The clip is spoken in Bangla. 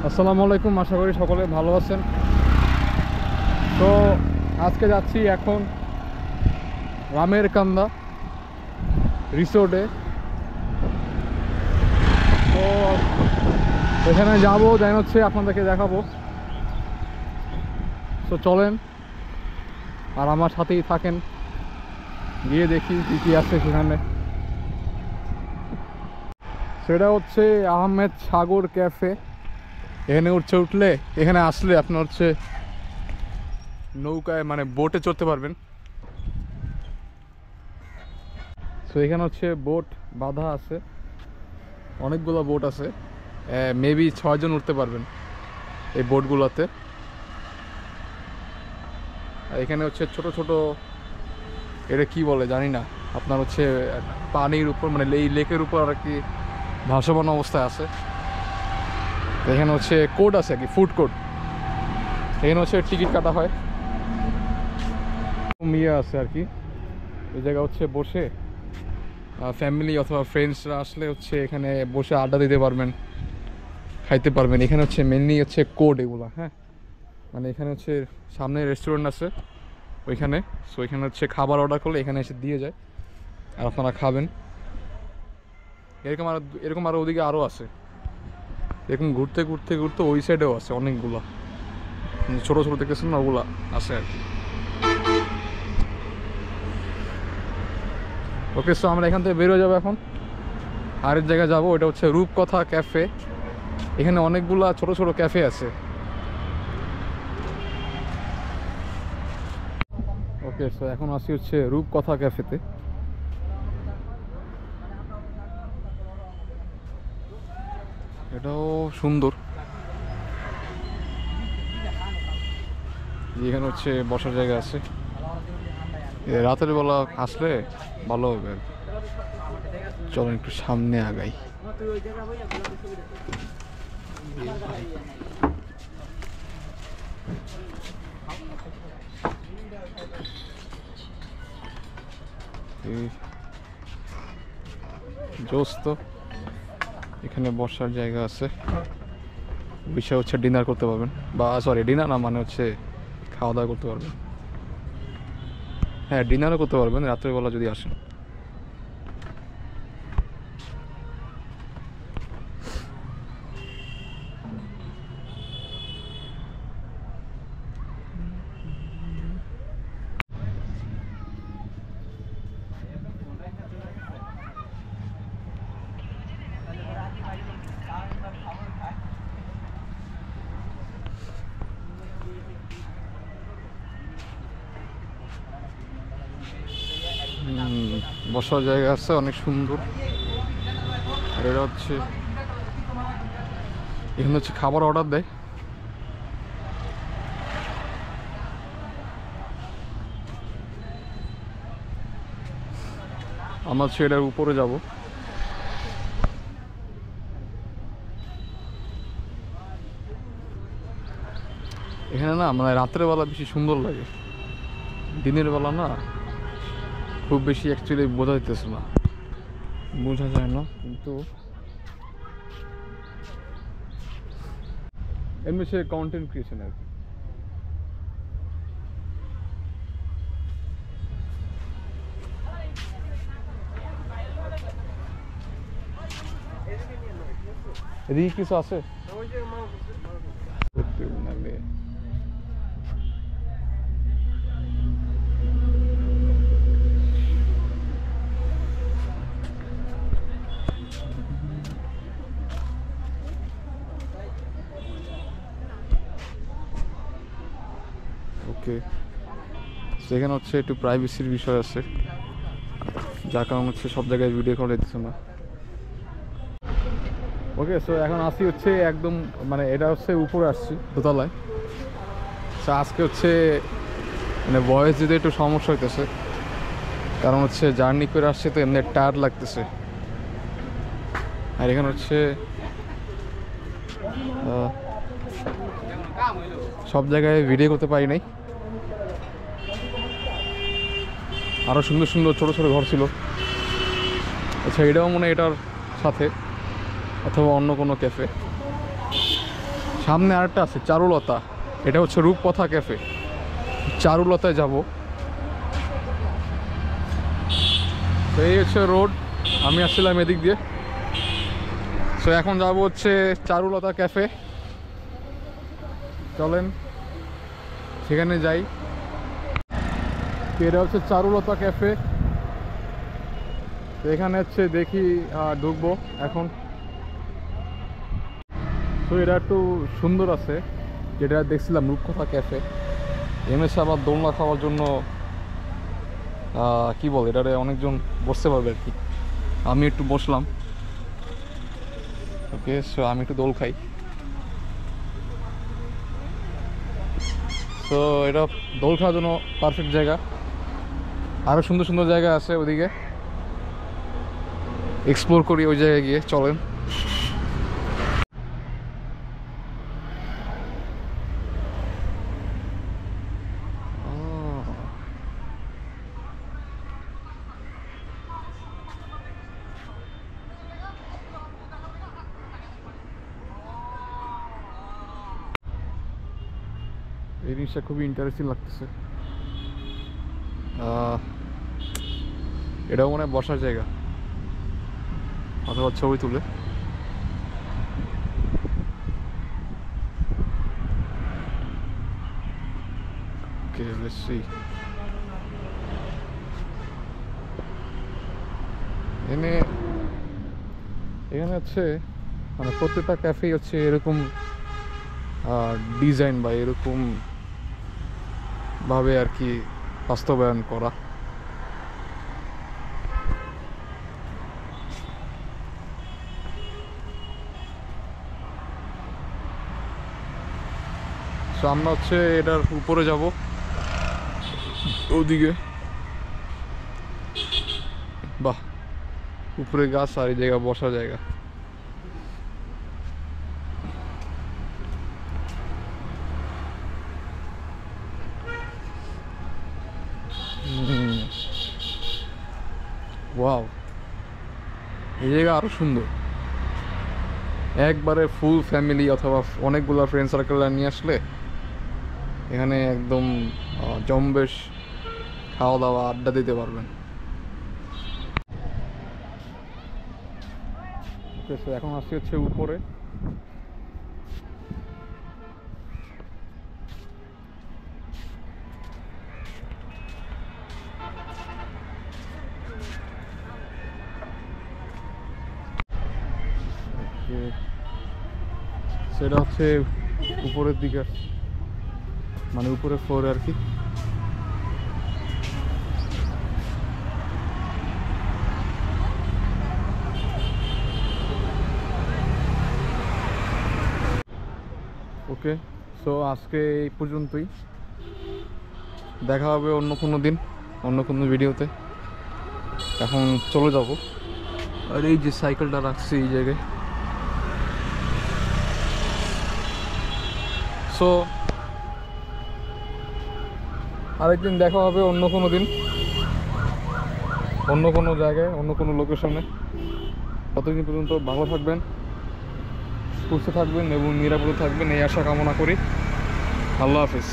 আসসালামু আলাইকুম, আশা করি সকলে ভালো আছেন। তো আজকে যাচ্ছি এখন রামের কান্দা রিসোর্টে। তো এখানে যাবো, যাই হচ্ছে আপনাদেরকে দেখাবো। তো চলেন আর আমার সাথেই থাকেন, গিয়ে দেখি কী কী আছে সেখানে। সেটা হচ্ছে আহমেদ সাগর ক্যাফে। এখানে উঠলে এখানে আসলে আপনার হচ্ছে নৌকায় মানে বোটে চড়তে পারবেন। তো এখানে হচ্ছে বোট বাঁধা আছে, অনেকগুলো বোট আছে, মেবি 6 জন উঠতে পারবেন এই বোটগুলোতে। আর এখানে হচ্ছে ছোট ছোট, এটা কি বলে জানি না, আপনার হচ্ছে পানির উপর মানে এই লেকের উপর আর কি ভাসমান অবস্থায় আছে। এখানে হচ্ছে কোড আছে আর কি, ফুড কোর্ট। এখানে হচ্ছে টিকিট কাটা হয়, ইয়ে আছে আর কি। এই জায়গা হচ্ছে বসে ফ্যামিলি অথবা ফ্রেন্ডসরা আসলে হচ্ছে এখানে বসে আড্ডা দিতে পারবেন, খাইতে পারবেন। এখানে হচ্ছে মেনলি হচ্ছে কোড এগুলো, হ্যাঁ, মানে এখানে হচ্ছে সামনে রেস্টুরেন্ট আছে ওইখানে। সো এখানে হচ্ছে খাবার অর্ডার করলে এখানে এসে দিয়ে যায় আর আপনারা খাবেন। এরকম আরও ওদিকে আরও আছে। এরকম ঘুরতে ঘুরতে ঘুরতে ওই সাইডেও আছে অনেকগুলো, ছোটো ছোটো দেখতেছেন না, ওগুলো আছে আর কি। ওকে, সো আমরা এখান থেকে বেরোয় যাবো এখন, আরেক জায়গায় যাবো। ওটা হচ্ছে রূপকথা ক্যাফে। এখানে অনেকগুলা ছোট ছোট ক্যাফে আছে। ওকে, সো এখন আসি হচ্ছে রূপকথা ক্যাফেতে। এটাও সুন্দর, এখানে হচ্ছে বসার জায়গা আছে। রাতের বেলা আসলে ভালো হবে। চলো একটু সামনে আগাই। জোস তো, এখানে বসার জায়গা আছে, বিষয় হচ্ছে ডিনার করতে পারবেন, বা সরি ডিনার না, মানে হচ্ছে খাওয়া দাওয়া করতে পারবেন। হ্যাঁ, ডিনারও করতে পারবেন রাত্রেবেলা যদি আসেন। বসার জায়গা আছে অনেক সুন্দর। আর এটা হচ্ছে এখানে হচ্ছে খাবার অর্ডার দেয়। আমরা হচ্ছে এটার উপরে যাব। এখানে না মানে রাতের বেলা বেশি সুন্দর লাগে, দিনের বেলা না খুব বেশি অ্যাকচুয়ালি বোঝা যাইতেছে না, বোঝা যায় না। কিন্তু এমনি সে কন্টেন্ট ক্রিয়েশন আর কি। এদিকে কিছু আছে ওকে। সেখানে হচ্ছে একটু প্রাইভেসির বিষয় আছে, যার কারণ হচ্ছে সব জায়গায় ভিডিও করা দিচ্ছে না। ওকে, সো এখন আসি হচ্ছে একদম মানে এটা হচ্ছে উপরে আসছি দোতলায়। সো আজকে হচ্ছে মানে ভয়েস দিতে একটু সমস্যা হইতেছে, কারণ হচ্ছে জার্নি করে আসছে তো এমনি টায়ার্ড লাগতেছে। আর এখানে হচ্ছে সব জায়গায় ভিডিও করতে পারি নাই। আরও সুন্দর সুন্দর ছোটো ছোটো ঘর ছিল। আচ্ছা, এটাও মনে হয় এটার সাথে অথবা অন্য কোনো ক্যাফে, সামনে আরেকটা আছে চারুলতা, এটা হচ্ছে রূপকথা ক্যাফে। চারুলতায় যাব। তো এই হচ্ছে রোড, আমি আসছিলাম এদিক দিয়ে। তো এখন যাব হচ্ছে চারুলতা ক্যাফে। চলেন সেখানে যাই। এটা হচ্ছে চারুলতা ক্যাফে। তো এখানে হচ্ছে দেখি ঢুকবো এখন। তো এটা একটু সুন্দর আছে, যেটা দেখছিলাম রূপকথা ক্যাফে। এমএস আবার দোলনা খাওয়ার জন্য কি বলে এটারে অনেকজন বসতে পারবে আর কি। আমি একটু বসলাম। ওকে, সো আমি একটু দোল খাই। তো এটা দোল খাওয়ার জন্য পারফেক্ট জায়গা। আরও সুন্দর সুন্দর জায়গা আছে ওদিকে, এক্সপ্লোর করি ওই জায়গায় গিয়ে। চলেন। এই জিনিসটা খুবই ইন্টারেস্টিং লাগতেছে। এটাও মনে হয় বসার জায়গা অথবা ছবি তুলে। Okay, let's see. এখানে হচ্ছে মানে প্রত্যেকটা ক্যাফে হচ্ছে এরকম ডিজাইন বা এরকম ভাবে আর কি বাস্তবায়ন করা। আমরা হচ্ছে এটার উপরে যাব, ওদিকে। বাহ, উপরে গাছ আর এই জায়গা বসার জায়গা। ওয়াও, এই জায়গা আরো সুন্দর। একবারে ফুল ফ্যামিলি অথবা অনেকগুলো ফ্রেন্ড সার্কেল নিয়ে আসলে এখানে একদম জম্বেশ খাওয়া দাওয়া আড্ডা দিতে পারবেন। এখন আসছি হচ্ছে উপরে। সেটা হচ্ছে উপরের দিকে, মানে উপরে ফ্লোরে আর কি। ওকে, সো আজকে এই পর্যন্তই। দেখা হবে অন্য কোনো দিন, অন্য কোনো ভিডিওতে। এখন চলে যাব। আর এই যে সাইকেলটা রাখছি এই জায়গায়। সো আরেকদিন দেখা হবে অন্য কোনো দিন, অন্য কোনো জায়গায়, অন্য কোনো লোকেশনে। ততদিন পর্যন্ত ভালো থাকবেন, সুস্থ থাকবেন এবং নিরাপদে থাকবেন, এই আশা কামনা করি। আল্লাহ হাফিজ।